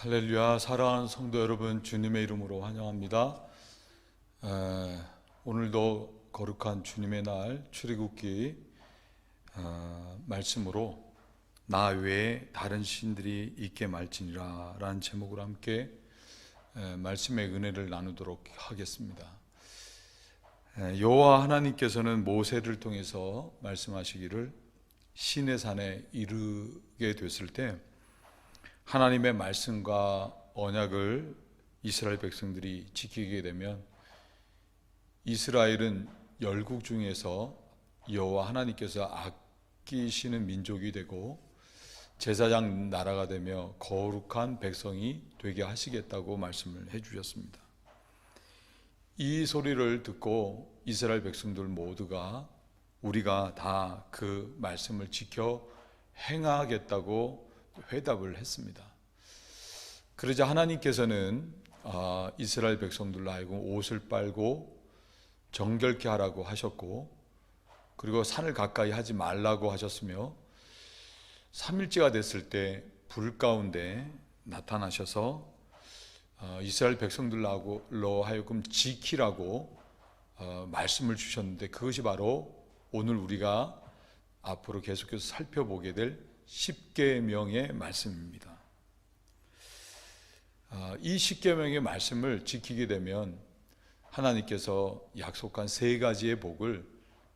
할렐루야. 사랑하는 성도 여러분, 주님의 이름으로 환영합니다. 오늘도 거룩한 주님의 날 출애굽기 말씀으로 나 외에 다른 신들이 있게 말지니라 라는 제목으로 함께 말씀의 은혜를 나누도록 하겠습니다. 여호와 하나님께서는 모세를 통해서 말씀하시기를 시내 산에 이르게 됐을 때 하나님의 말씀과 언약을 이스라엘 백성들이 지키게 되면 이스라엘은 열국 중에서 여호와 하나님께서 아끼시는 민족이 되고 제사장 나라가 되며 거룩한 백성이 되게 하시겠다고 말씀을 해주셨습니다. 이 소리를 듣고 이스라엘 백성들 모두가 우리가 다 그 말씀을 지켜 행하겠다고 회답을 했습니다. 그러자 하나님께서는 이스라엘 백성들로 하여금 옷을 빨고 정결케 하라고 하셨고, 그리고 산을 가까이 하지 말라고 하셨으며 3일째가 됐을 때 불 가운데 나타나셔서 이스라엘 백성들로 하여금 지키라고 말씀을 주셨는데, 그것이 바로 오늘 우리가 앞으로 계속해서 살펴보게 될 십계명의 말씀입니다. 이 십계명의 말씀을 지키게 되면 하나님께서 약속한 세 가지의 복을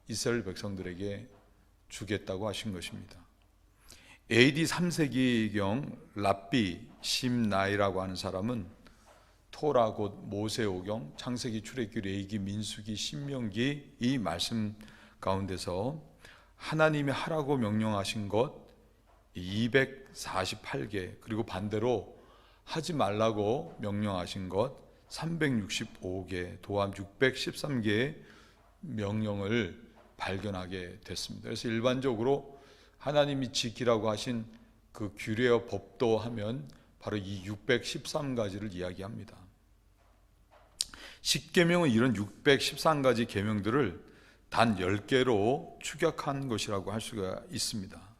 이스라엘 백성들에게 주겠다고 하신 것입니다. AD 3세기경 랍비 심나이라고 하는 사람은 토라 곧 모세오경, 창세기, 출애굽기, 레위기, 민수기, 신명기 이 말씀 가운데서 하나님이 하라고 명령하신 것 248개, 그리고 반대로 하지 말라고 명령하신 것 365개, 도합 613개의 명령을 발견하게 됐습니다. 그래서 일반적으로 하나님이 지키라고 하신 그 규례와 법도 하면 바로 이 613가지를 이야기합니다. 십계명은 이런 613가지 계명들을 단 10개로 축약한 것이라고 할 수가 있습니다.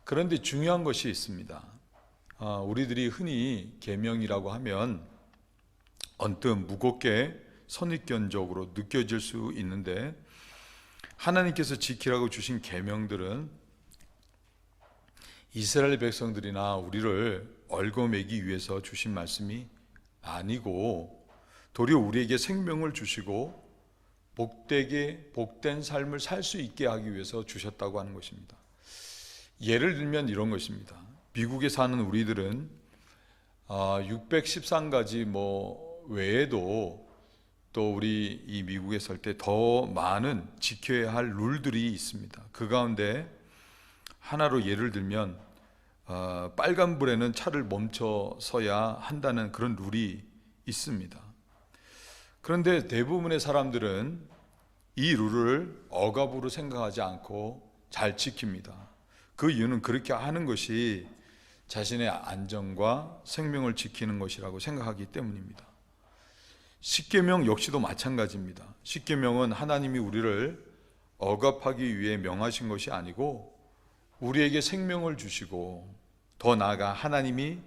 그런데 중요한 것이 있습니다. 우리들이 흔히 계명이라고 하면 언뜻 무겁게 선입견적으로 느껴질 수 있는데, 하나님께서 지키라고 주신 계명들은 이스라엘 백성들이나 우리를 얽어매기 위해서 주신 말씀이 아니고, 도리어 우리에게 생명을 주시고 복된 삶을 살 수 있게 하기 위해서 주셨다고 하는 것입니다. 예를 들면 이런 것입니다. 미국에 사는 우리들은 613가지 외에도 또 우리 이 미국에 살 때 더 많은 지켜야 할 룰들이 있습니다. 그 가운데 하나로 예를 들면 빨간불에는 차를 멈춰 서야 한다는 그런 룰이 있습니다. 그런데 대부분의 사람들은 이 룰을 억압으로 생각하지 않고 잘 지킵니다. 그 이유는 그렇게 하는 것이 자신의 안전과 생명을 지키는 것이라고 생각하기 때문입니다. 십계명 역시도 마찬가지입니다. 십계명은 하나님이 우리를 억압하기 위해 명하신 것이 아니고 우리에게 생명을 주시고, 더 나아가 하나님이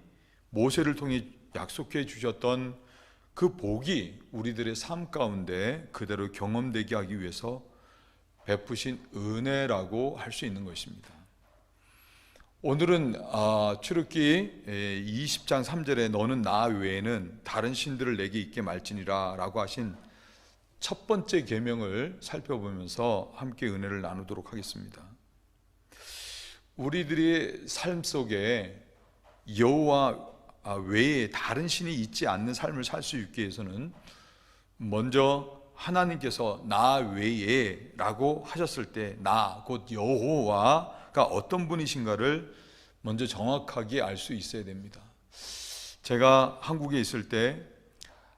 모세를 통해 약속해 주셨던 그 복이 우리들의 삶 가운데 그대로 경험되게 하기 위해서 베푸신 은혜라고 할 수 있는 것입니다. 오늘은 출애굽기 20장 3절에 너는 나 외에는 다른 신들을 내게 있게 말지니라 라고 하신 첫 번째 계명을 살펴보면서 함께 은혜를 나누도록 하겠습니다. 우리들의 삶 속에 여호와 외에 다른 신이 있지 않는 삶을 살 수 있기 위해서는 먼저 하나님께서 나 외에 라고 하셨을 때 나 곧 여호와가 어떤 분이신가를 먼저 정확하게 알 수 있어야 됩니다. 제가 한국에 있을 때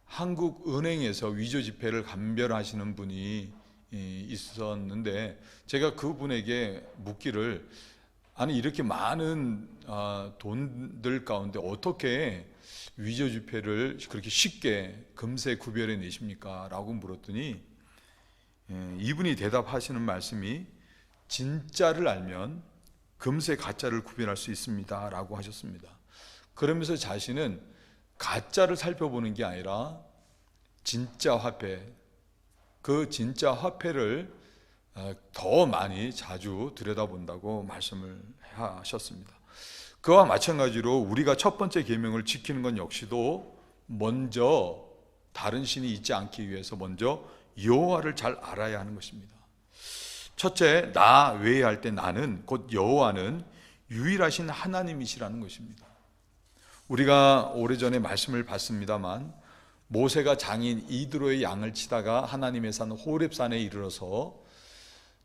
한국은행에서 위조 지폐를 감별하시는 분이 있었는데, 제가 그분에게 묻기를, 아니 이렇게 많은 돈들 가운데 어떻게 위조 지폐를 그렇게 쉽게 금세 구별해 내십니까? 라고 물었더니 이분이 대답하시는 말씀이 진짜를 알면 금세 가짜를 구별할 수 있습니다 라고 하셨습니다. 그러면서 자신은 가짜를 살펴보는 게 아니라 진짜 화폐, 그 진짜 화폐를 더 많이 자주 들여다본다고 말씀을 하셨습니다. 그와 마찬가지로 우리가 첫 번째 계명을 지키는 건 역시도 먼저 다른 신이 있지 않기 위해서 먼저 여호와를 잘 알아야 하는 것입니다. 첫째, 나 외에 할 때 나는 곧 여호와는 유일하신 하나님이시라는 것입니다. 우리가 오래전에 말씀을 봤습니다만 모세가 장인 이드로의 양을 치다가 하나님의 산 호렙산에 이르러서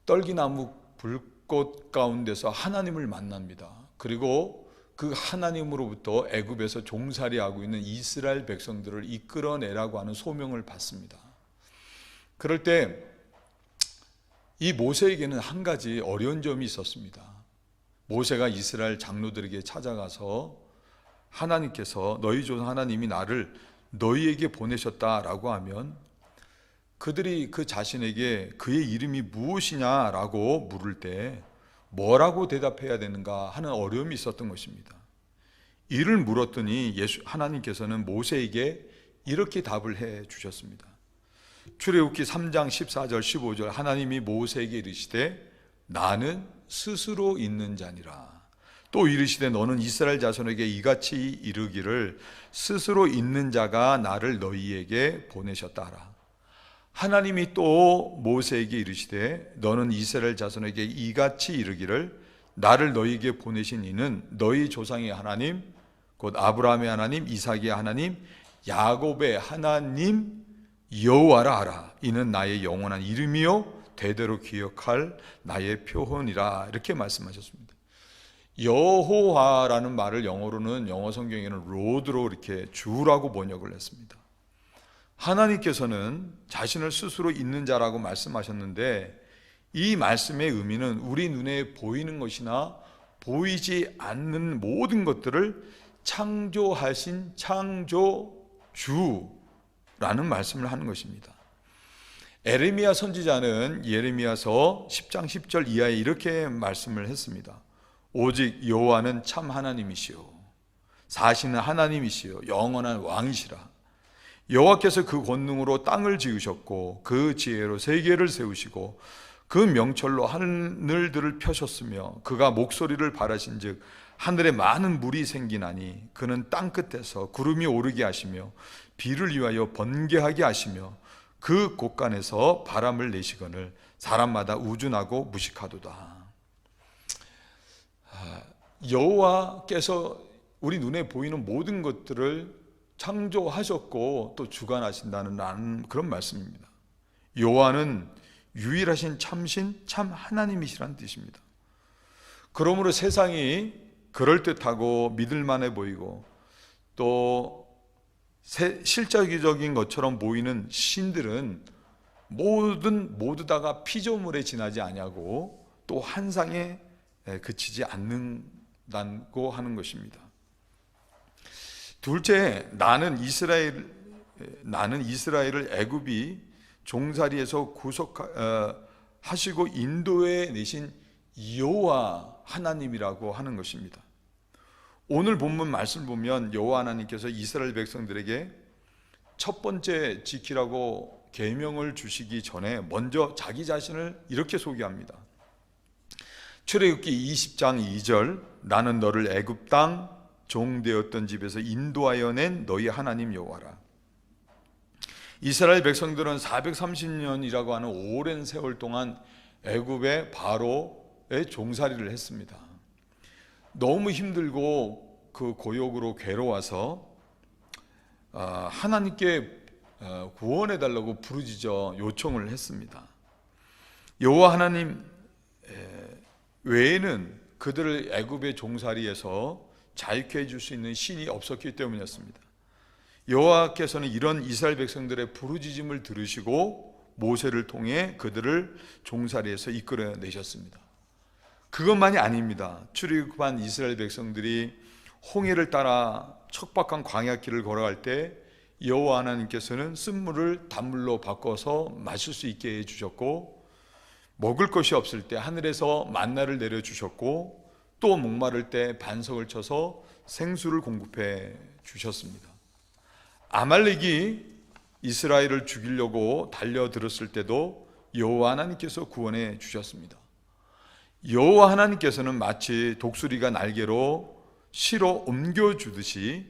떨기나무 불꽃 가운데서 하나님을 만납니다. 그리고 그 하나님으로부터 애굽에서 종살이하고 있는 이스라엘 백성들을 이끌어내라고 하는 소명을 받습니다. 그럴 때 이 모세에게는 한 가지 어려운 점이 있었습니다. 모세가 이스라엘 장로들에게 찾아가서 하나님께서 너희 조 하나님이 나를 너희에게 보내셨다라고 하면 그들이 그 자신에게 그의 이름이 무엇이냐라고 물을 때 뭐라고 대답해야 되는가 하는 어려움이 있었던 것입니다. 이를 물었더니 하나님께서는 모세에게 이렇게 답을 해 주셨습니다. 출애굽기 3장 14절 15절 하나님이 모세에게 이르시되 나는 스스로 있는 자니라. 또 이르시되 너는 이스라엘 자손에게 이같이 이르기를 스스로 있는 자가 나를 너희에게 보내셨다 하라. 하나님이 또 모세에게 이르시되 너는 이스라엘 자손에게 이같이 이르기를 나를 너희에게 보내신 이는 너희 조상의 하나님 곧 아브라함의 하나님 이삭의 하나님 야곱의 하나님 여호와라 하라. 이는 나의 영원한 이름이요 대대로 기억할 나의 표현이라. 이렇게 말씀하셨습니다. 여호와라는 말을 영어로는 영어 성경에는 로드로 이렇게 주라고 번역을 했습니다. 하나님께서는 자신을 스스로 있는 자라고 말씀하셨는데 이 말씀의 의미는 우리 눈에 보이는 것이나 보이지 않는 모든 것들을 창조하신 창조주라는 말씀을 하는 것입니다. 에레미야 선지자는 예레미야서 10장 10절 이하에 이렇게 말씀을 했습니다. 오직 여호와는 참 하나님이시요 사시는 하나님이시요 영원한 왕이시라. 여호와께서 그 권능으로 땅을 지으셨고 그 지혜로 세계를 세우시고 그 명철로 하늘들을 펴셨으며 그가 목소리를 바라신즉 하늘에 많은 물이 생기나니 그는 땅 끝에서 구름이 오르게 하시며 비를 위하여 번개하게 하시며 그 곳간에서 바람을 내시거늘 사람마다 우준하고 무식하도다. 여호와께서 우리 눈에 보이는 모든 것들을 창조하셨고 또 주관하신다는 그런 말씀입니다. 여호와는 유일하신 참신 참 하나님이시라는 뜻입니다. 그러므로 세상이 그럴듯하고 믿을만해 보이고 또 실제적인 것처럼 보이는 신들은 모두 다가 피조물에 지나지 아니하고 또 환상에 그치지 않는다고 하는 것입니다. 둘째, 나는 이스라엘을 애굽이 종살이에서 구속하시고 인도해 내신 여호와 하나님이라고 하는 것입니다. 오늘 본문 말씀 보면 여호와 하나님께서 이스라엘 백성들에게 첫 번째 지키라고 계명을 주시기 전에 먼저 자기 자신을 이렇게 소개합니다. 출애굽기 20장 2절 나는 너를 애굽 땅 종되었던 집에서 인도하여 낸 너희 하나님 여호와라. 이스라엘 백성들은 430년이라고 하는 오랜 세월 동안 애굽의 바로의 종살이를 했습니다. 너무 힘들고 그 고역으로 괴로워서 하나님께 구원해 달라고 부르짖어 요청을 했습니다. 여호와 하나님 외에는 그들을 애굽의 종살이에서 자유케 해줄 수 있는 신이 없었기 때문이었습니다. 여호와께서는 이런 이스라엘 백성들의 부르짖음을 들으시고 모세를 통해 그들을 종살이에서 이끌어내셨습니다. 그것만이 아닙니다. 출애굽한 이스라엘 백성들이 홍해를 따라 척박한 광야길을 걸어갈 때 여호와 하나님께서는 쓴물을 단물로 바꿔서 마실 수 있게 해주셨고 먹을 것이 없을 때 하늘에서 만나를 내려주셨고 또 목마를 때 반석을 쳐서 생수를 공급해 주셨습니다. 아말렉이 이스라엘을 죽이려고 달려들었을 때도 여호와 하나님께서 구원해 주셨습니다. 여호와 하나님께서는 마치 독수리가 날개로 실어 옮겨주듯이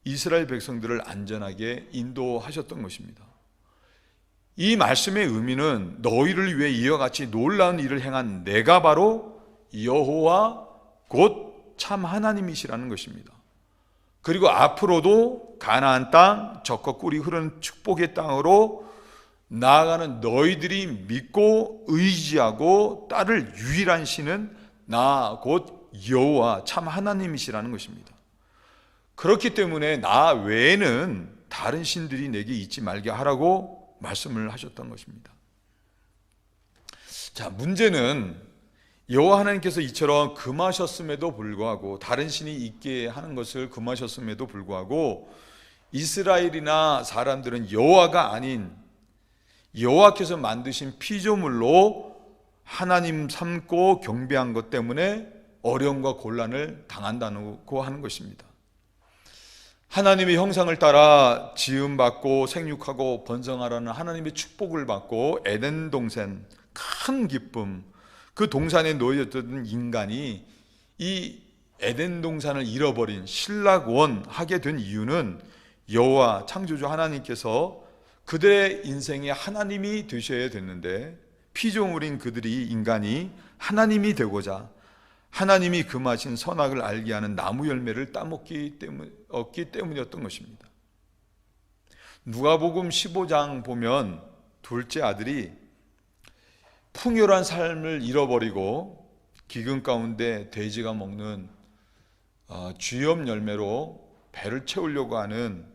이스라엘 백성들을 안전하게 인도하셨던 것입니다. 이 말씀의 의미는 너희를 위해 이와 같이 놀라운 일을 행한 내가 바로 여호와 곧 참 하나님이시라는 것입니다. 그리고 앞으로도 가나안 땅, 젖과 꿀이 흐르는 축복의 땅으로 나아가는 너희들이 믿고 의지하고 따를 유일한 신은 나 곧 여호와 참 하나님이시라는 것입니다. 그렇기 때문에 나 외에는 다른 신들이 내게 있지 말게 하라고 말씀을 하셨던 것입니다. 자, 문제는 여호와 하나님께서 이처럼 금하셨음에도 불구하고, 다른 신이 있게 하는 것을 금하셨음에도 불구하고 이스라엘이나 사람들은 여호와가 아닌 여호와께서 만드신 피조물로 하나님 삼고 경배한 것 때문에 어려움과 곤란을 당한다고 하는 것입니다. 하나님의 형상을 따라 지음받고 생육하고 번성하라는 하나님의 축복을 받고 에덴 동산, 큰 기쁨, 그 동산에 놓여있던 인간이 이 에덴 동산을 잃어버린 실락원하게 된 이유는 여호와 창조주 하나님께서 그들의 인생에 하나님이 되셔야 됐는데, 피조물인 그들이, 인간이 하나님이 되고자 하나님이 금하신 선악을 알게 하는 나무 열매를 얻기 때문이었던 것입니다. 누가복음 15장 보면 둘째 아들이 풍요로운 삶을 잃어버리고 기근 가운데 돼지가 먹는 쥐염 열매로 배를 채우려고 하는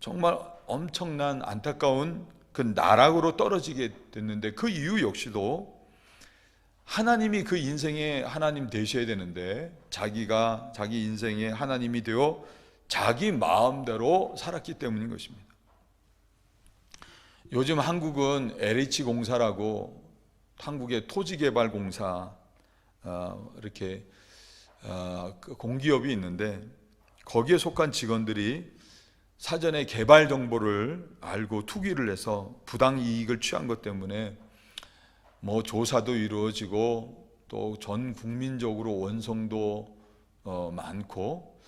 정말 엄청난 안타까운 그 나락으로 떨어지게 됐는데, 그 이유 역시도 하나님이 그 인생에 하나님 되셔야 되는데 자기가 자기 인생에 하나님이 되어 자기 마음대로 살았기 때문인 것입니다. 요즘 한국은 LH 공사라고 한국의 토지개발공사 이렇게 공기업이 있는데, 거기에 속한 직원들이 사전에 개발 정보를 알고 투기를 해서 부당 이익을 취한 것 때문에 뭐 조사도 이루어지고 또 전 국민적으로 원성도 많고,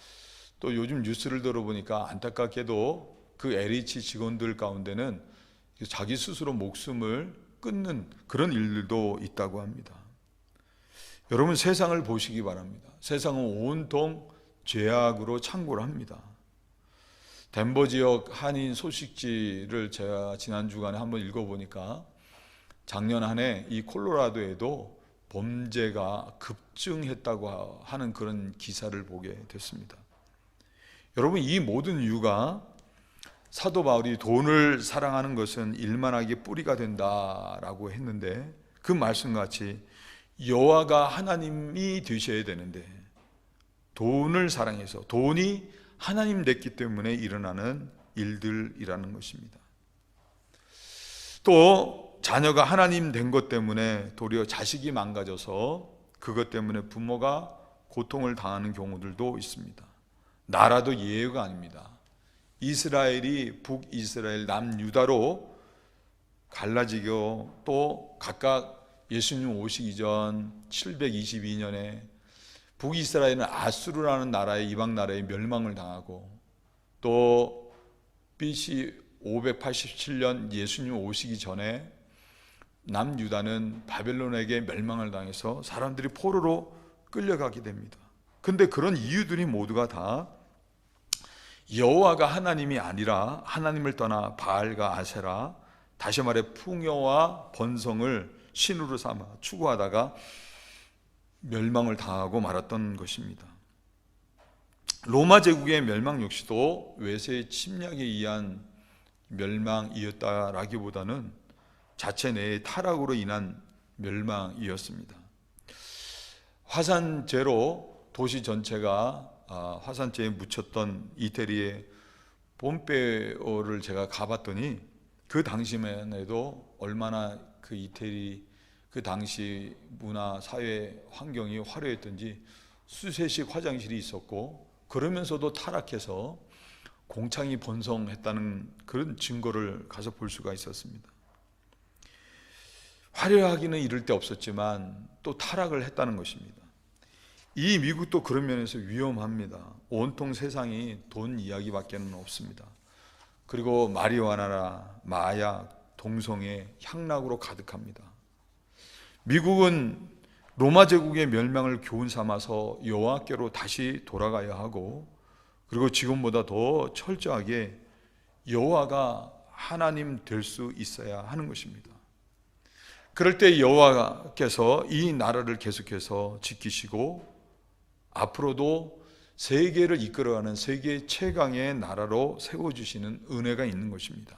또 요즘 뉴스를 들어보니까 안타깝게도 그 LH 직원들 가운데는 자기 스스로 목숨을 끊는 그런 일들도 있다고 합니다. 여러분, 세상을 보시기 바랍니다. 세상은 온통 죄악으로 창궐 합니다. 덴버 지역 한인 소식지를 제가 지난 주간에 한번 읽어보니까 작년 한 해 이 콜로라도에도 범죄가 급증했다고 하는 그런 기사를 보게 됐습니다. 여러분, 이 모든 이유가 사도 바울이 돈을 사랑하는 것은 일만하게 뿌리가 된다라고 했는데, 그 말씀같이 여호와가 하나님이 되셔야 되는데 돈을 사랑해서 돈이 하나님 됐기 때문에 일어나는 일들이라는 것입니다. 또 자녀가 하나님 된 것 때문에 도리어 자식이 망가져서 그것 때문에 부모가 고통을 당하는 경우들도 있습니다. 나라도 예외가 아닙니다. 이스라엘이 북이스라엘, 남유다로 갈라지고 또 각각 예수님 오시기 전 722년에 북이스라엘은 아수르라는 나라의 이방 나라의 멸망을 당하고, 또 BC 587년 예수님 오시기 전에 남유다는 바벨론에게 멸망을 당해서 사람들이 포로로 끌려가게 됩니다. 근데 그런 이유들이 모두가 다 여호와가 하나님이 아니라 하나님을 떠나 바알과 아세라, 다시 말해 풍요와 번성을 신으로 삼아 추구하다가 멸망을 당하고 말았던 것입니다. 로마 제국의 멸망 역시도 외세의 침략에 의한 멸망이었다라기보다는 자체 내의 타락으로 인한 멸망이었습니다. 화산재로 도시 전체가 화산재에 묻혔던 이태리의 폼페오를 제가 가봤더니 그 당시만 해도 얼마나 그 당시 문화, 사회 환경이 화려했던지 수세식 화장실이 있었고, 그러면서도 타락해서 공창이 번성했다는 그런 증거를 가서 볼 수가 있었습니다. 화려하기는 이를 데 없었지만 또 타락을 했다는 것입니다. 이 미국도 그런 면에서 위험합니다. 온통 세상이 돈 이야기밖에는 없습니다. 그리고 마리화나나 마약, 동성애, 향락으로 가득합니다. 미국은 로마 제국의 멸망을 교훈 삼아서 여호와께로 다시 돌아가야 하고, 그리고 지금보다 더 철저하게 여호와가 하나님 될 수 있어야 하는 것입니다. 그럴 때 여호와께서 이 나라를 계속해서 지키시고 앞으로도 세계를 이끌어가는 세계 최강의 나라로 세워주시는 은혜가 있는 것입니다.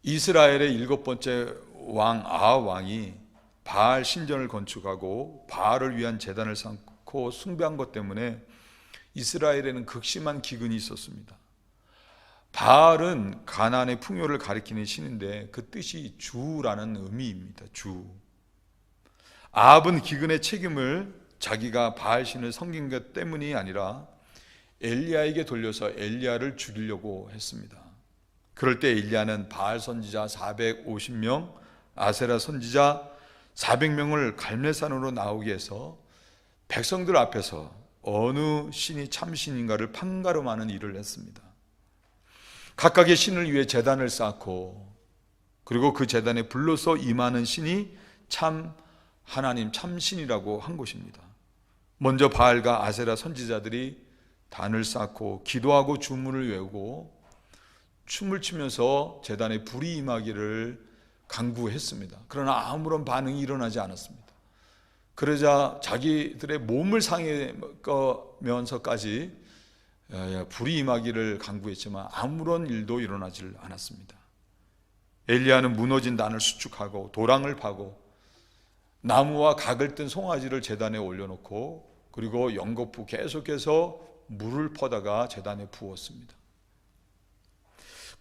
이스라엘의 7번째 왕 아합 왕이 바알 신전을 건축하고 바알을 위한 제단을 쌓고 숭배한 것 때문에 이스라엘에는 극심한 기근이 있었습니다. 바알은 가나안의 풍요를 가리키는 신인데 그 뜻이 주라는 의미입니다. 주. 아합은 기근의 책임을 자기가 바알 신을 섬긴 것 때문이 아니라 엘리야에게 돌려서 엘리야를 죽이려고 했습니다. 그럴 때 엘리야는 바알 선지자 450명, 아세라 선지자 400명을 갈멜산으로 나오게 해서 백성들 앞에서 어느 신이 참신인가를 판가름하는 일을 했습니다. 각각의 신을 위해 제단을 쌓고, 그리고 그 제단에 불로서 임하는 신이 참 하나님 참신이라고 한 것입니다. 먼저 바알과 아세라 선지자들이 단을 쌓고 기도하고 주문을 외우고 춤을 추면서 제단에 불이 임하기를 간구했습니다. 그러나 아무런 반응이 일어나지 않았습니다. 그러자 자기들의 몸을 상해면서까지 불이 임하기를 간구했지만 아무런 일도 일어나질 않았습니다. 엘리야는 무너진 단을 수축하고 도랑을 파고 나무와 각을 뜬 송아지를 제단에 올려놓고, 그리고 연거푸 계속해서 물을 퍼다가 제단에 부었습니다.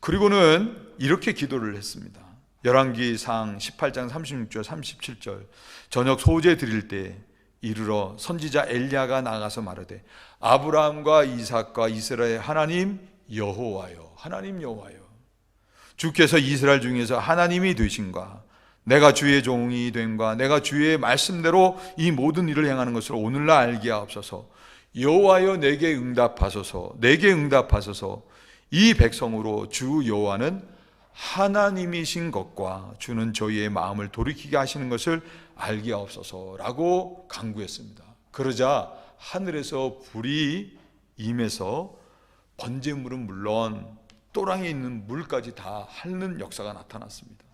그리고는 이렇게 기도를 했습니다. 열왕기상 18장 36절 37절 저녁 소제 드릴 때 이르러 선지자 엘리야가 나가서 말하되 아브라함과 이삭과 이스라엘 하나님 여호와여, 하나님 여호와여, 주께서 이스라엘 중에서 하나님이 되신가, 내가 주의 종이 된가, 내가 주의 말씀대로 이 모든 일을 행하는 것을 오늘날 알게 하옵소서. 여호와여 내게 응답하소서, 내게 응답하소서. 이 백성으로 주 여호와는 하나님이신 것과 주는 저희의 마음을 돌이키게 하시는 것을 알게 하옵소서라고 간구했습니다. 그러자 하늘에서 불이 임해서 번제물은 물론 또랑에 있는 물까지 다 핥는 역사가 나타났습니다.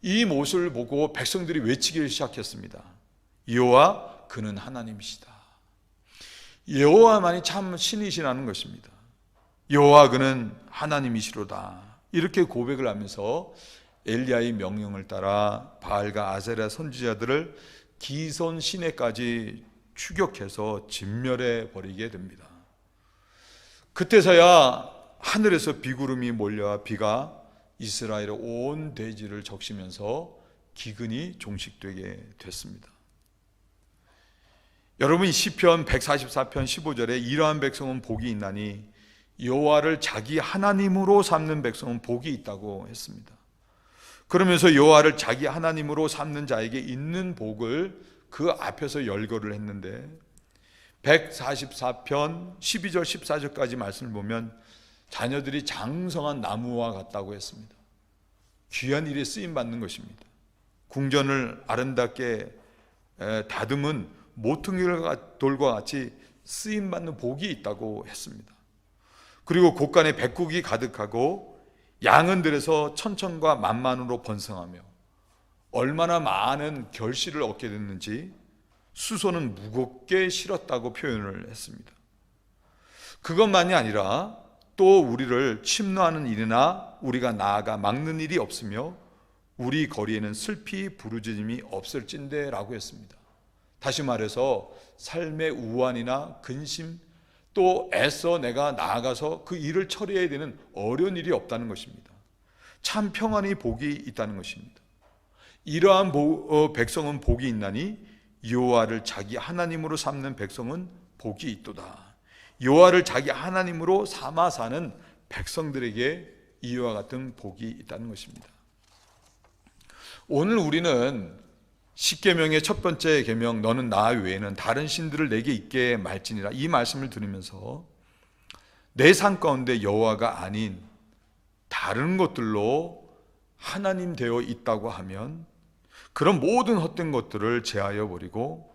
이 모습을 보고 백성들이 외치기 시작했습니다. 여호와 그는 하나님이시다. 여호와만이 참 신이시라는 것입니다. 여호와 그는 하나님이시로다. 이렇게 고백을 하면서 엘리야의 명령을 따라 바알과 아세라 선지자들을 기손 시내까지 추격해서 진멸해 버리게 됩니다. 그때서야 하늘에서 비구름이 몰려와 비가 이스라엘의 온 대지를 적시면서 기근이 종식되게 됐습니다. 여러분, 시편 144편 15절에 이러한 백성은 복이 있나니 여호와를 자기 하나님으로 삼는 백성은 복이 있다고 했습니다. 그러면서 여호와를 자기 하나님으로 삼는 자에게 있는 복을 그 앞에서 열거를 했는데 144편 12절 14절까지 말씀을 보면 자녀들이 장성한 나무와 같다고 했습니다. 귀한 일에 쓰임받는 것입니다. 궁전을 아름답게 다듬은 모퉁이돌과 같이 쓰임받는 복이 있다고 했습니다. 그리고 곳간에 백국이 가득하고 양은 들에서 천천과 만만으로 번성하며 얼마나 많은 결실을 얻게 됐는지 수소는 무겁게 실었다고 표현을 했습니다. 그것만이 아니라 또 우리를 침노하는 일이나 우리가 나아가 막는 일이 없으며 우리 거리에는 슬피 부르짖음이 없을진대라고 했습니다. 다시 말해서 삶의 우환이나 근심 또 애써 내가 나아가서 그 일을 처리해야 되는 어려운 일이 없다는 것입니다. 참 평안의 복이 있다는 것입니다. 이러한 백성은 복이 있나니 여호와를 자기 하나님으로 삼는 백성은 복이 있도다. 여호와를 자기 하나님으로 삼아 사는 백성들에게 이와 같은 복이 있다는 것입니다. 오늘 우리는 십계명의 첫 번째 계명, 너는 나 외에는 다른 신들을 내게 있게 말지니라, 이 말씀을 들으면서 내 삶 가운데 여호와가 아닌 다른 것들로 하나님 되어 있다고 하면 그런 모든 헛된 것들을 제하여 버리고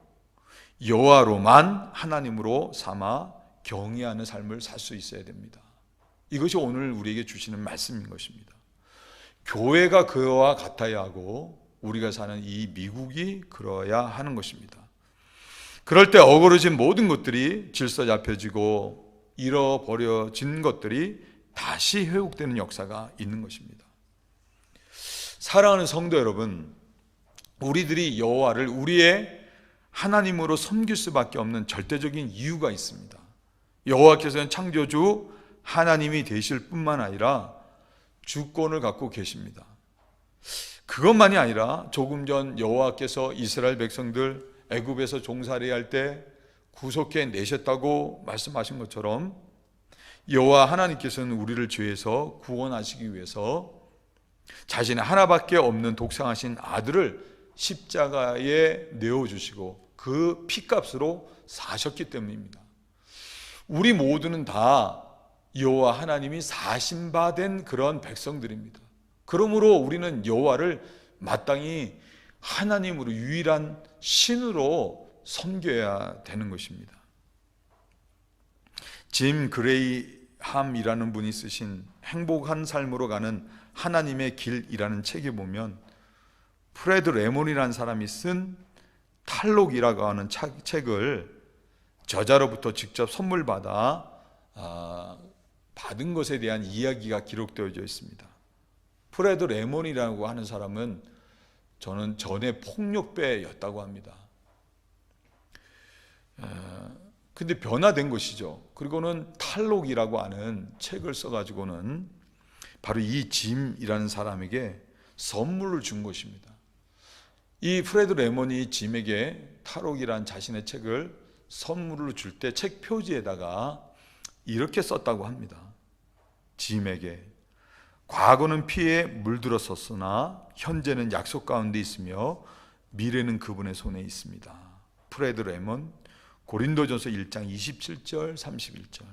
여호와로만 하나님으로 삼아 경외하는 삶을 살 수 있어야 됩니다. 이것이 오늘 우리에게 주시는 말씀인 것입니다. 교회가 그와 같아야 하고 우리가 사는 이 미국이 그러야 하는 것입니다. 그럴 때 어그러진 모든 것들이 질서 잡혀지고 잃어버려진 것들이 다시 회복되는 역사가 있는 것입니다. 사랑하는 성도 여러분, 우리들이 여호와를 우리의 하나님으로 섬길 수밖에 없는 절대적인 이유가 있습니다. 여호와께서는 창조주 하나님이 되실 뿐만 아니라 주권을 갖고 계십니다. 그것만이 아니라 조금 전 여호와께서 이스라엘 백성들 애굽에서 종살이 할 때 구속해 내셨다고 말씀하신 것처럼 여호와 하나님께서는 우리를 죄에서 구원하시기 위해서 자신의 하나밖에 없는 독생하신 아들을 십자가에 내어주시고 그 피값으로 사셨기 때문입니다. 우리 모두는 다 여호와 하나님이 사신받은 그런 백성들입니다. 그러므로 우리는 여호와를 마땅히 하나님으로 유일한 신으로 섬겨야 되는 것입니다. 짐 그레이함이라는 분이 쓰신 행복한 삶으로 가는 하나님의 길이라는 책에 보면 프레드 레몬이라는 사람이 쓴 탈록이라고 하는 책을 저자로부터 직접 선물 받아 받은 것에 대한 이야기가 기록되어져 있습니다. 프레드 레몬이라고 하는 사람은 저는 전에 폭력배였다고 합니다. 근데 변화된 것이죠. 그리고는 탈록이라고 하는 책을 써가지고는 바로 이 짐이라는 사람에게 선물을 준 것입니다. 이 프레드 레몬이 짐에게 탈록이라는 자신의 책을 선물로 줄 때 책 표지에다가 이렇게 썼다고 합니다. 짐에게 과거는 피에 물들었었으나 현재는 약속 가운데 있으며 미래는 그분의 손에 있습니다. 프레드 레몬, 고린도전서 1장 27절 31절.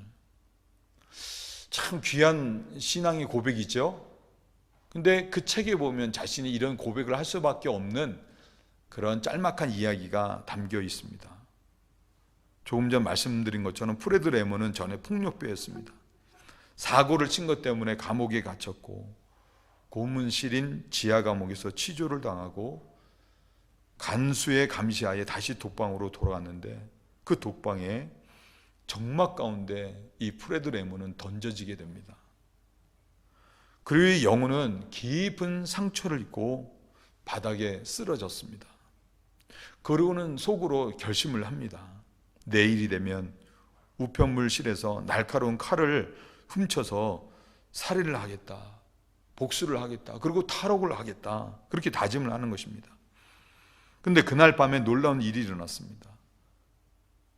참 귀한 신앙의 고백이죠. 근데 그 책에 보면 자신이 이런 고백을 할 수밖에 없는 그런 짤막한 이야기가 담겨 있습니다. 조금 전 말씀드린 것처럼 프레드 레몬은 전에 폭력배였습니다. 사고를 친 것 때문에 감옥에 갇혔고 고문실인 지하 감옥에서 치조를 당하고 간수의 감시하에 다시 독방으로 돌아갔는데 그 독방에 정막 가운데 이 프레드 레몬은 던져지게 됩니다. 그의 영혼은 깊은 상처를 입고 바닥에 쓰러졌습니다. 그러고는 속으로 결심을 합니다. 내일이 되면 우편물실에서 날카로운 칼을 훔쳐서 살인을 하겠다, 복수를 하겠다, 그리고 탈옥을 하겠다, 그렇게 다짐을 하는 것입니다. 그런데 그날 밤에 놀라운 일이 일어났습니다.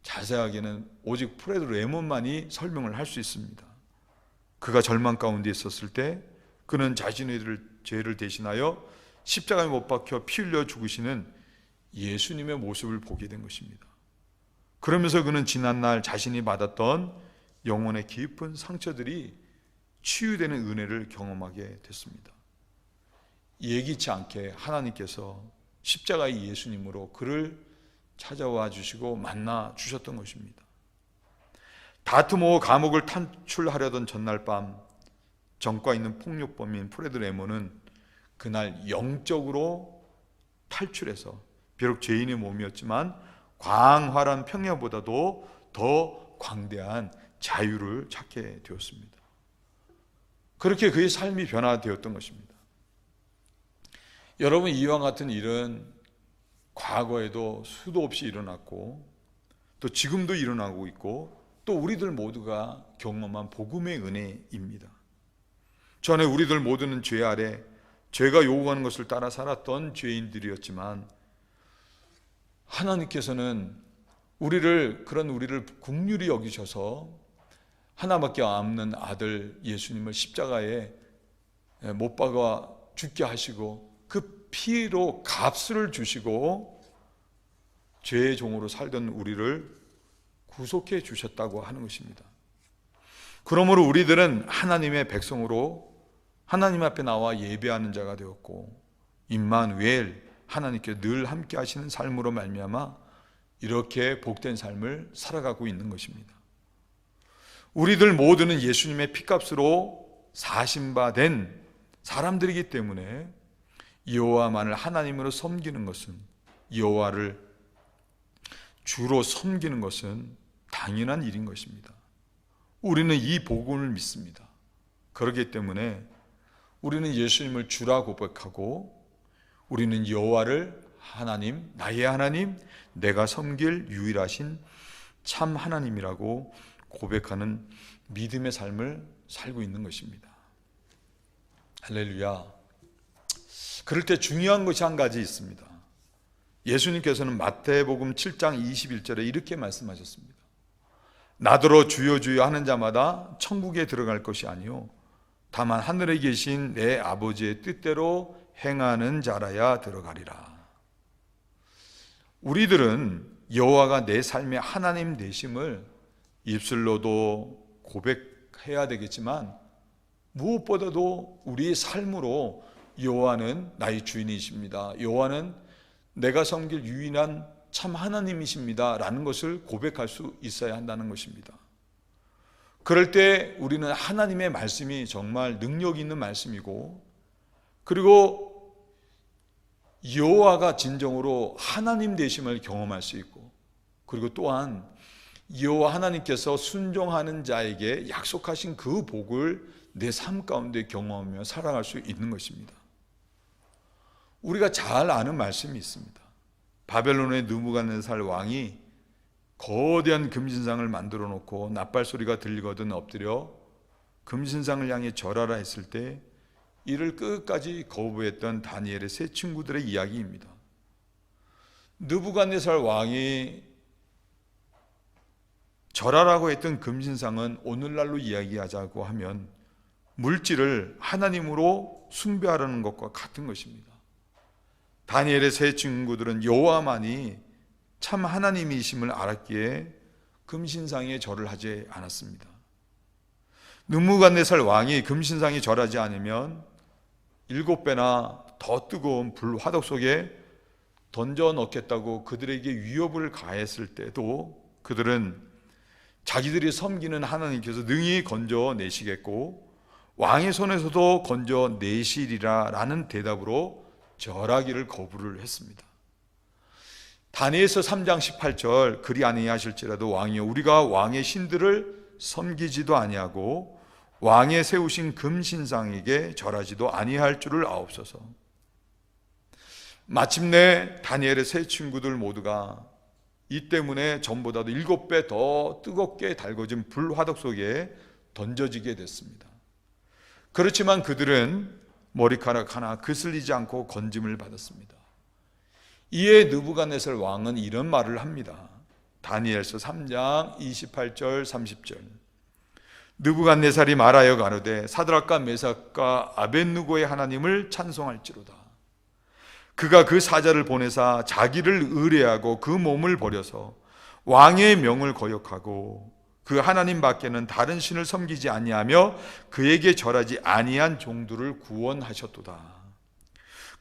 자세하게는 오직 프레드 레몬만이 설명을 할 수 있습니다. 그가 절망 가운데 있었을 때 그는 자신의 죄를 대신하여 십자가에 못 박혀 피 흘려 죽으시는 예수님의 모습을 보게 된 것입니다. 그러면서 그는 지난날 자신이 받았던 영혼의 깊은 상처들이 치유되는 은혜를 경험하게 됐습니다. 예기치 않게 하나님께서 십자가의 예수님으로 그를 찾아와 주시고 만나 주셨던 것입니다. 다트모어 감옥을 탈출하려던 전날 밤 전과 있는 폭력범인 프레드 레몬은 그날 영적으로 탈출해서 비록 죄인의 몸이었지만 광활한 평야보다도 더 광대한 자유를 찾게 되었습니다. 그렇게 그의 삶이 변화되었던 것입니다. 여러분, 이와 같은 일은 과거에도 수도 없이 일어났고 또 지금도 일어나고 있고 또 우리들 모두가 경험한 복음의 은혜입니다. 전에 우리들 모두는 죄 아래 죄가 요구하는 것을 따라 살았던 죄인들이었지만 하나님께서는 그런 우리를 긍휼히 여기셔서 하나밖에 없는 아들 예수님을 십자가에 못 박아 죽게 하시고 그 피로 값을 주시고 죄의 종으로 살던 우리를 구속해 주셨다고 하는 것입니다. 그러므로 우리들은 하나님의 백성으로 하나님 앞에 나와 예배하는 자가 되었고, 임마누엘, 하나님께 늘 함께 하시는 삶으로 말미암아 이렇게 복된 삶을 살아가고 있는 것입니다. 우리들 모두는 예수님의 피값으로 사신바된 사람들이기 때문에 여호와만을 하나님으로 섬기는 것은, 여호와를 주로 섬기는 것은 당연한 일인 것입니다. 우리는 이 복음을 믿습니다. 그렇기 때문에 우리는 예수님을 주라 고백하고, 우리는 여호와를 하나님, 나의 하나님, 내가 섬길 유일하신 참 하나님이라고 고백하는 믿음의 삶을 살고 있는 것입니다. 할렐루야. 그럴 때 중요한 것이 한 가지 있습니다. 예수님께서는 마태복음 7장 21절에 이렇게 말씀하셨습니다. 나더러 주여 주여 하는 자마다 천국에 들어갈 것이 아니요 다만 하늘에 계신 내 아버지의 뜻대로 행하는 자라야 들어가리라. 우리들은 여호와가 내 삶의 하나님 되심을 입술로도 고백해야 되겠지만, 무엇보다도 우리의 삶으로 여호와는 나의 주인이십니다, 여호와는 내가 섬길 유일한 참 하나님이십니다 라는 것을 고백할 수 있어야 한다는 것입니다. 그럴 때 우리는 하나님의 말씀이 정말 능력 있는 말씀이고, 그리고 여호와가 진정으로 하나님 되심을 경험할 수 있고, 그리고 또한 여호와 하나님께서 순종하는 자에게 약속하신 그 복을 내 삶 가운데 경험하며 살아갈 수 있는 것입니다. 우리가 잘 아는 말씀이 있습니다. 바벨론의 느부갓네살 왕이 거대한 금신상을 만들어 놓고 나팔소리가 들리거든 엎드려 금신상을 향해 절하라 했을 때 이를 끝까지 거부했던 다니엘의 세 친구들의 이야기입니다. 느부갓네살 왕이 절하라고 했던 금신상은 오늘날로 이야기하자고 하면 물질을 하나님으로 숭배하라는 것과 같은 것입니다. 다니엘의 세 친구들은 여호와만이 참 하나님이심을 알았기에 금신상에 절을 하지 않았습니다. 느부갓네살 왕이 금신상에 절하지 않으면 7배나 더 뜨거운 불 화덕 속에 던져 넣겠다고 그들에게 위협을 가했을 때도 그들은 자기들이 섬기는 하나님께서 능히 건져내시겠고 왕의 손에서도 건져내시리라 라는 대답으로 절하기를 거부를 했습니다. 다니엘서 3장 18절 그리 아니하실지라도 왕이여 우리가 왕의 신들을 섬기지도 아니하고 왕의 세우신 금신상에게 절하지도 아니할 줄을 아옵소서. 마침내 다니엘의 세 친구들 모두가 이 때문에 전보다도 7배 더 뜨겁게 달궈진 불화덕 속에 던져지게 됐습니다. 그렇지만 그들은 머리카락 하나 그슬리지 않고 건짐을 받았습니다. 이에 느부갓네살 왕은 이런 말을 합니다. 다니엘서 3장 28절 30절 느부갓네살이 말하여 가로되 사드락과 메삭과 아벳느고의 하나님을 찬송할지로다. 그가 그 사자를 보내사 자기를 의뢰하고 그 몸을 버려서 왕의 명을 거역하고 그 하나님 밖에는 다른 신을 섬기지 아니하며 그에게 절하지 아니한 종들을 구원하셨도다.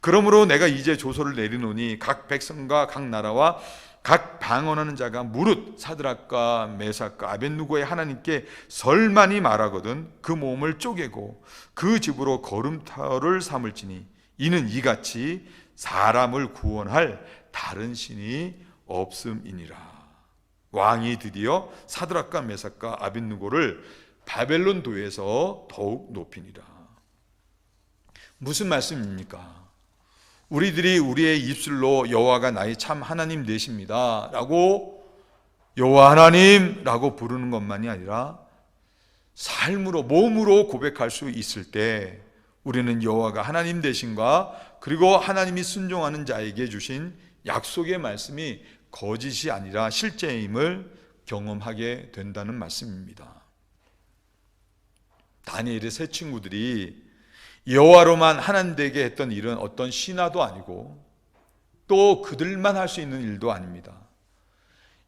그러므로 내가 이제 조서를 내리노니 각 백성과 각 나라와 각 방언하는 자가 무릇 사드락과 메삭과 아벳느고의 하나님께 설만이 말하거든 그 몸을 쪼개고 그 집으로 거름터를 삼을지니 이는 이같이 사람을 구원할 다른 신이 없음이니라. 왕이 드디어 사드락과 메삭과 아벳느고를 바벨론 도에서 더욱 높이니라. 무슨 말씀입니까? 우리들이 우리의 입술로 여호와가 나의 참 하나님 되십니다 라고 여호와 하나님 라고 부르는 것만이 아니라 삶으로 몸으로 고백할 수 있을 때 우리는 여호와가 하나님 되신과 그리고 하나님이 순종하는 자에게 주신 약속의 말씀이 거짓이 아니라 실제임을 경험하게 된다는 말씀입니다. 다니엘의 세 친구들이 여호와로만 하나님에게 했던 일은 어떤 신화도 아니고 또 그들만 할 수 있는 일도 아닙니다.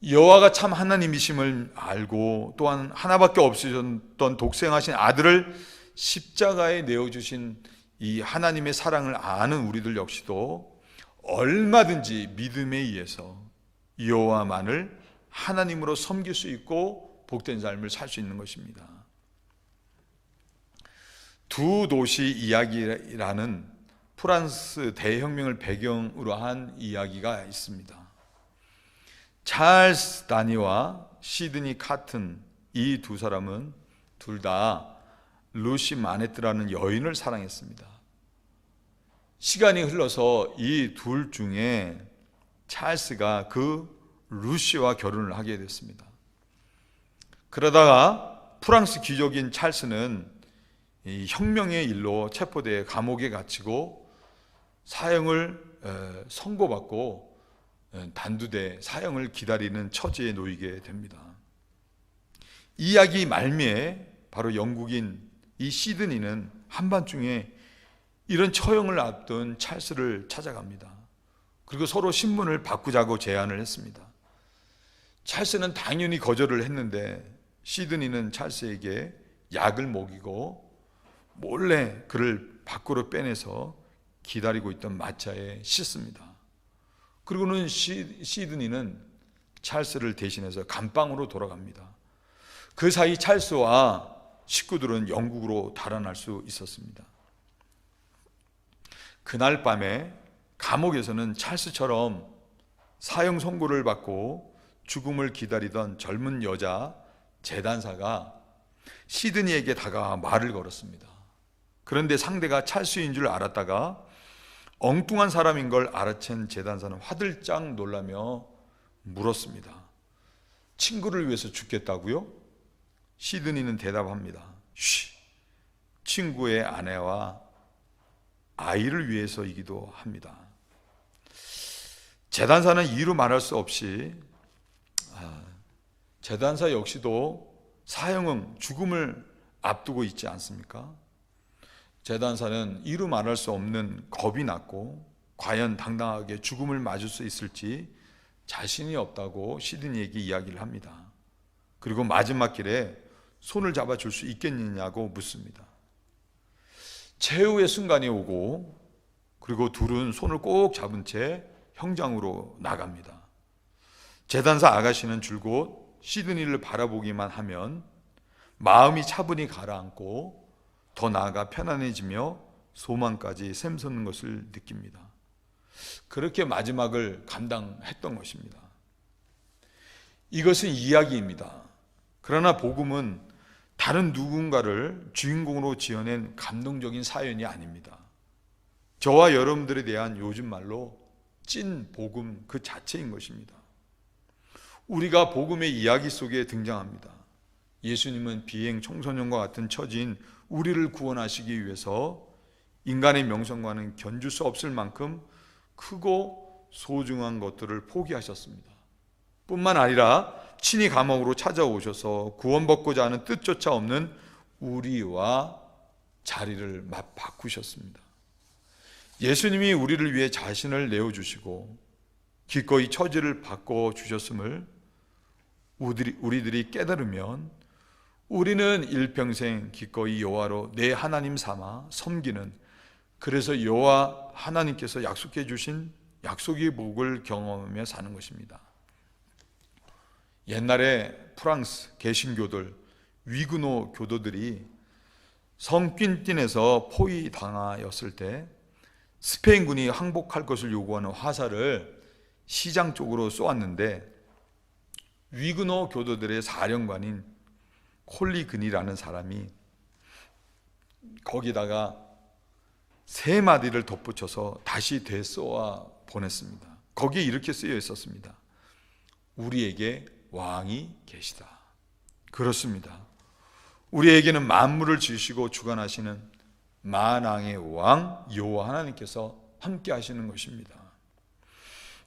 여호와가 참 하나님이심을 알고 또한 하나밖에 없으셨던 독생하신 아들을 십자가에 내어주신 이 하나님의 사랑을 아는 우리들 역시도 얼마든지 믿음에 의해서 여호와만을 하나님으로 섬길 수 있고 복된 삶을 살 수 있는 것입니다. 두 도시 이야기라는 프랑스 대혁명을 배경으로 한 이야기가 있습니다. 찰스 다니와 시드니 카튼, 이 두 사람은 둘 다 루시 마네트라는 여인을 사랑했습니다. 시간이 흘러서 이 둘 중에 찰스가 그 루시와 결혼을 하게 됐습니다. 그러다가 프랑스 귀족인 찰스는 이 혁명의 일로 체포돼 감옥에 갇히고 사형을 선고받고 단두대 사형을 기다리는 처지에 놓이게 됩니다. 이야기 말미에 바로 영국인 이 시드니는 한밤중에 이런 처형을 앞둔 찰스를 찾아갑니다. 그리고 서로 신문을 바꾸자고 제안을 했습니다. 찰스는 당연히 거절을 했는데 시드니는 찰스에게 약을 먹이고 몰래 그를 밖으로 빼내서 기다리고 있던 마차에 싣습니다. 그리고는 시드니는 찰스를 대신해서 감방으로 돌아갑니다. 그 사이 찰스와 식구들은 영국으로 달아날 수 있었습니다. 그날 밤에 감옥에서는 찰스처럼 사형 선고를 받고 죽음을 기다리던 젊은 여자 재단사가 시드니에게 다가와 말을 걸었습니다. 그런데 상대가 찰스인 줄 알았다가 엉뚱한 사람인 걸 알아챈 재단사는 화들짝 놀라며 물었습니다. 친구를 위해서 죽겠다고요? 시드니는 대답합니다. 쉬, 친구의 아내와 아이를 위해서이기도 합니다. 재단사는 이루 말할 수 없이 재단사 역시도 사형은 죽음을 앞두고 있지 않습니까? 재단사는 이루 말할 수 없는 겁이 났고 과연 당당하게 죽음을 맞을 수 있을지 자신이 없다고 시드니에게 이야기를 합니다. 그리고 마지막 길에 손을 잡아줄 수 있겠느냐고 묻습니다. 최후의 순간이 오고 그리고 둘은 손을 꼭 잡은 채 형장으로 나갑니다. 재단사 아가씨는 줄곧 시드니를 바라보기만 하면 마음이 차분히 가라앉고 더 나아가 편안해지며 소망까지 샘솟는 것을 느낍니다. 그렇게 마지막을 감당했던 것입니다. 이것은 이야기입니다. 그러나 복음은 다른 누군가를 주인공으로 지어낸 감동적인 사연이 아닙니다. 저와 여러분들에 대한 요즘 말로 찐 복음 그 자체인 것입니다. 우리가 복음의 이야기 속에 등장합니다. 예수님은 비행 청소년과 같은 처지인 우리를 구원하시기 위해서 인간의 명성과는 견줄 수 없을 만큼 크고 소중한 것들을 포기하셨습니다. 뿐만 아니라 친히 감옥으로 찾아오셔서 구원받고자 하는 뜻조차 없는 우리와 자리를 바꾸셨습니다. 예수님이 우리를 위해 자신을 내어주시고 기꺼이 처지를 바꿔주셨음을 우리들이 깨달으면 우리는 일평생 기꺼이 여호와로 내 하나님 삼아 섬기는, 그래서 여호와 하나님께서 약속해 주신 약속의 복을 경험하며 사는 것입니다. 옛날에 프랑스 개신교들, 위그노 교도들이 성 퀸틴에서 포위당하였을 때 스페인군이 항복할 것을 요구하는 화살을 시장 쪽으로 쏘았는데 위그노 교도들의 사령관인 콜리근이라는 사람이 거기다가 3마디를 덧붙여서 다시 되쏘아 보냈습니다. 거기에 이렇게 쓰여 있었습니다. 우리에게 왕이 계시다. 그렇습니다. 우리에게는 만물을 지으시고 주관하시는 만왕의 왕 여호와 하나님께서 함께 하시는 것입니다.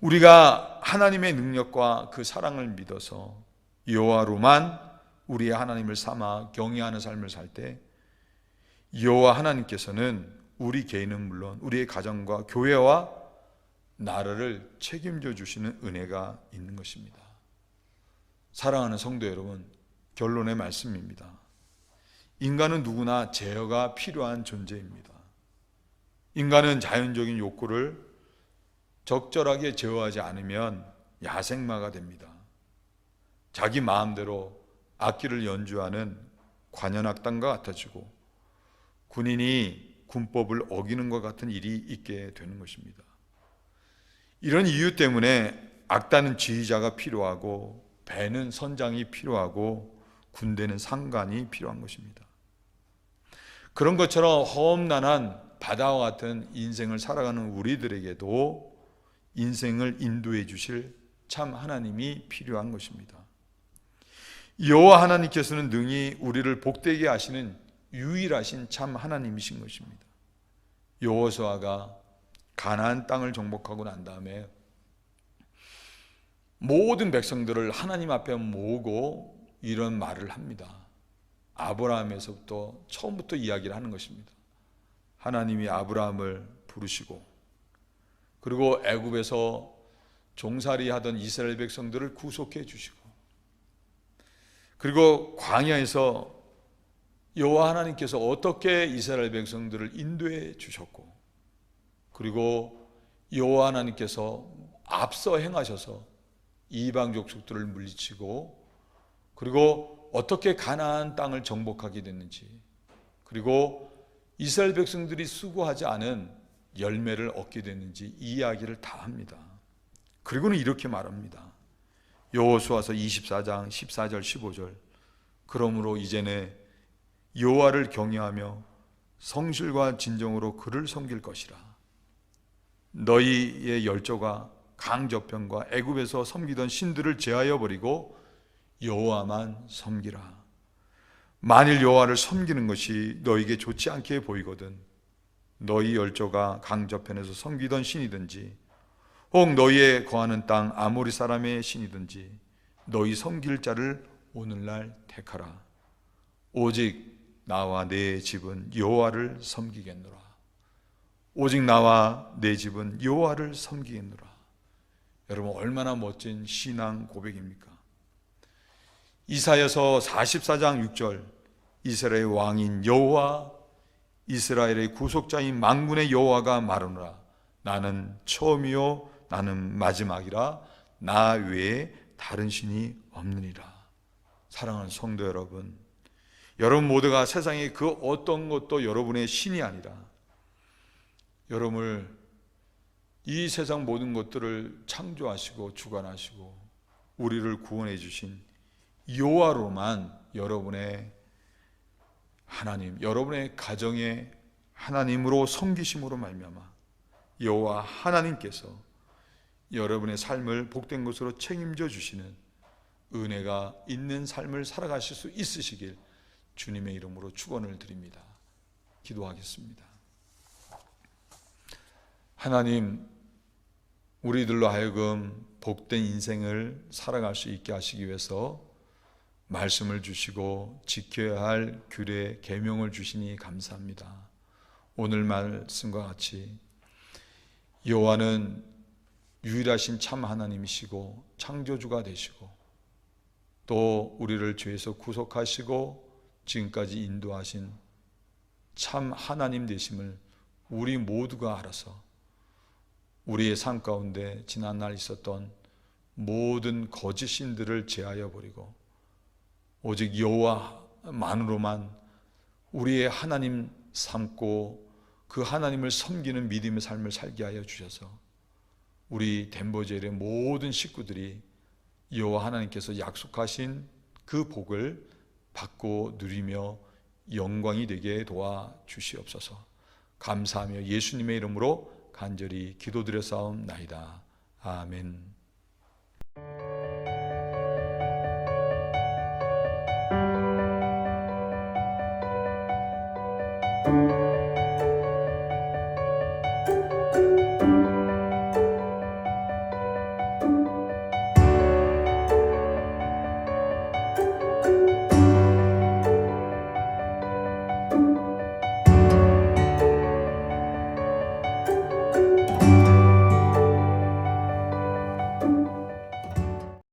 우리가 하나님의 능력과 그 사랑을 믿어서 여호와로만 우리의 하나님을 삼아 경외하는 삶을 살 때 여호와 하나님께서는 우리 개인은 물론 우리의 가정과 교회와 나라를 책임져 주시는 은혜가 있는 것입니다. 사랑하는 성도 여러분, 결론의 말씀입니다. 인간은 누구나 제어가 필요한 존재입니다. 인간은 자연적인 욕구를 적절하게 제어하지 않으면 야생마가 됩니다. 자기 마음대로 악기를 연주하는 관현악단과 같아지고 군인이 군법을 어기는 것 같은 일이 있게 되는 것입니다. 이런 이유 때문에 악단은 지휘자가 필요하고 배는 선장이 필요하고 군대는 상관이 필요한 것입니다. 그런 것처럼 험난한 바다와 같은 인생을 살아가는 우리들에게도 인생을 인도해 주실 참 하나님이 필요한 것입니다. 여호와 하나님께서는 능히 우리를 복되게 하시는 유일하신 참 하나님이신 것입니다. 여호수아가 가나안 땅을 정복하고 난 다음에 모든 백성들을 하나님 앞에 모으고 이런 말을 합니다. 아브라함에서부터 처음부터 이야기를 하는 것입니다. 하나님이 아브라함을 부르시고 그리고 애굽에서 종살이 하던 이스라엘 백성들을 구속해 주시고 그리고 광야에서 여호와 하나님께서 어떻게 이스라엘 백성들을 인도해 주셨고 그리고 여호와 하나님께서 앞서 행하셔서 이방 족속들을 물리치고 그리고 어떻게 가나안 땅을 정복하게 됐는지 그리고 이스라엘 백성들이 수고하지 않은 열매를 얻게 됐는지 이 이야기를 다 합니다. 그리고는 이렇게 말합니다. 여호수아서 24장 14절 15절 그러므로 이제는 여호와를 경외하며 성실과 진정으로 그를 섬길 것이라. 너희의 열조가 강저편과 애굽에서 섬기던 신들을 제하여 버리고 여호와만 섬기라. 만일 여호와를 섬기는 것이 너희에게 좋지 않게 보이거든 너희 열조가 강저편에서 섬기던 신이든지 혹 너희의 거하는 땅 아모리 사람의 신이든지 너희 섬길 자를 오늘날 택하라. 오직 나와 내 집은 여호와를 섬기겠노라. 오직 나와 내 집은 여호와를 섬기겠노라. 여러분 얼마나 멋진 신앙 고백입니까? 이사야서 44장 6절 이스라엘의 왕인 여호와 이스라엘의 구속자인 만군의 여호와가 말하노라. 나는 처음이요 나는 마지막이라 나 외에 다른 신이 없느니라. 사랑하는 성도 여러분, 여러분 모두가 세상의 그 어떤 것도 여러분의 신이 아니라 여러분을 이 세상 모든 것들을 창조하시고 주관하시고 우리를 구원해 주신 여호와로만 여러분의 하나님, 여러분의 가정의 하나님으로 섬기심으로 말미암아 여호와 하나님께서 여러분의 삶을 복된 것으로 책임져 주시는 은혜가 있는 삶을 살아가실 수 있으시길 주님의 이름으로 축원을 드립니다. 기도하겠습니다. 하나님, 우리들로 하여금 복된 인생을 살아갈 수 있게 하시기 위해서 말씀을 주시고 지켜야 할 규례, 계명을 주시니 감사합니다. 오늘 말씀과 같이 여호와는 유일하신 참 하나님이시고 창조주가 되시고 또 우리를 죄에서 구속하시고 지금까지 인도하신 참 하나님 되심을 우리 모두가 알아서 우리의 삶 가운데 지난날 있었던 모든 거짓 신들을 제하여 버리고 오직 여호와만으로만 우리의 하나님 삼고 그 하나님을 섬기는 믿음의 삶을 살게 하여 주셔서 우리 덴버젤의 모든 식구들이 여호와 하나님께서 약속하신 그 복을 받고 누리며 영광이 되게 도와주시옵소서. 감사하며 예수님의 이름으로 간절히 기도드렸사옵나이다. 아멘. 있습니다.